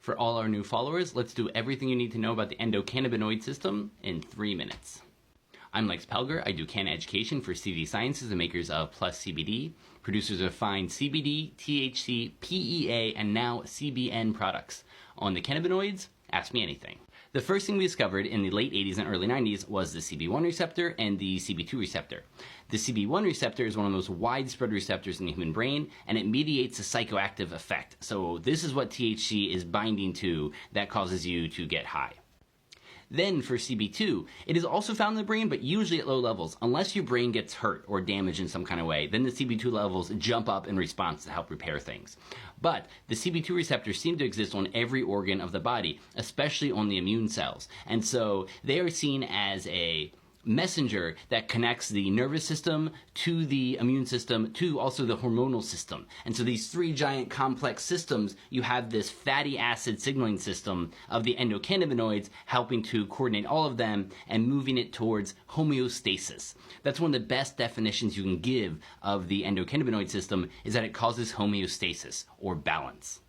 For all our new followers, let's do everything you need to know about the endocannabinoid system in 3 minutes. I'm Lex Pelger. I do canna education for CBD Sciences, the makers of Plus CBD, producers of fine CBD, THC, PEA, and now CBN products. On the cannabinoids, ask me anything. The first thing we discovered in the late 80s and early 90s was the CB1 receptor and the CB2 receptor. The CB1 receptor is one of the most widespread receptors in the human brain, and it mediates a psychoactive effect. So this is what THC is binding to that causes you to get high. Then for CB2, it is also found in the brain, but usually at low levels. Unless your brain gets hurt or damaged in some kind of way, then the CB2 levels jump up in response to help repair things. But the CB2 receptors seem to exist on every organ of the body, especially on the immune cells. And so they are seen as a messenger that connects the nervous system to the immune system to also the hormonal system. And so these three giant complex systems, you have this fatty acid signaling system of the endocannabinoids helping to coordinate all of them and moving it towards homeostasis. That's one of the best definitions you can give of the endocannabinoid system, is that it causes homeostasis or balance.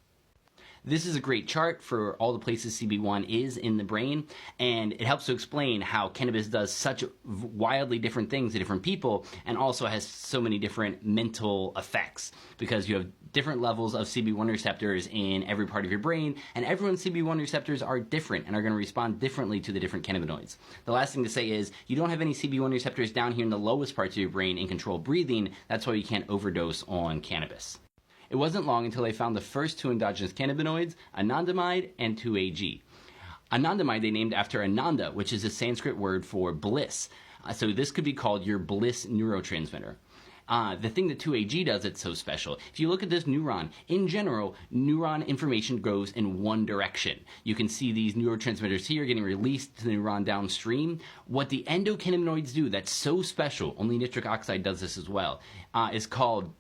This is a great chart for all the places CB1 is in the brain, and it helps to explain how cannabis does such wildly different things to different people and also has so many different mental effects, because you have different levels of CB1 receptors in every part of your brain, and everyone's CB1 receptors are different and are going to respond differently to the different cannabinoids. The last thing to say is you don't have any CB1 receptors down here in the lowest parts of your brain in control breathing. That's why you can't overdose on cannabis. It wasn't long until they found the first two endogenous cannabinoids, anandamide and 2-AG. Anandamide they named after Ananda, which is a Sanskrit word for bliss. So this could be called your bliss neurotransmitter. The thing that 2-AG does that's so special, if you look at this neuron, in general, neuron information goes in one direction. You can see these neurotransmitters here getting released to the neuron downstream. What the endocannabinoids do that's so special, only nitric oxide does this as well, is called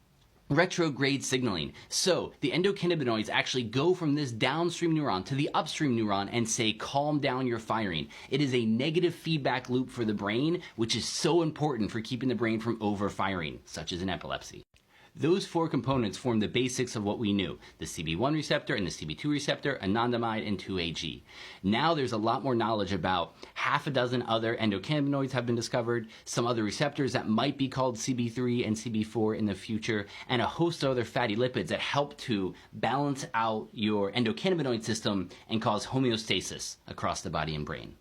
retrograde signaling. So the endocannabinoids actually go from this downstream neuron to the upstream neuron and say, calm down your firing. It is a negative feedback loop for the brain, which is so important for keeping the brain from overfiring, such as in epilepsy. Those four components form the basics of what we knew: the CB1 receptor and the CB2 receptor, anandamide, and 2-AG. Now there's a lot more knowledge about half a dozen other endocannabinoids have been discovered, some other receptors that might be called CB3 and CB4 in the future, and a host of other fatty lipids that help to balance out your endocannabinoid system and cause homeostasis across the body and brain.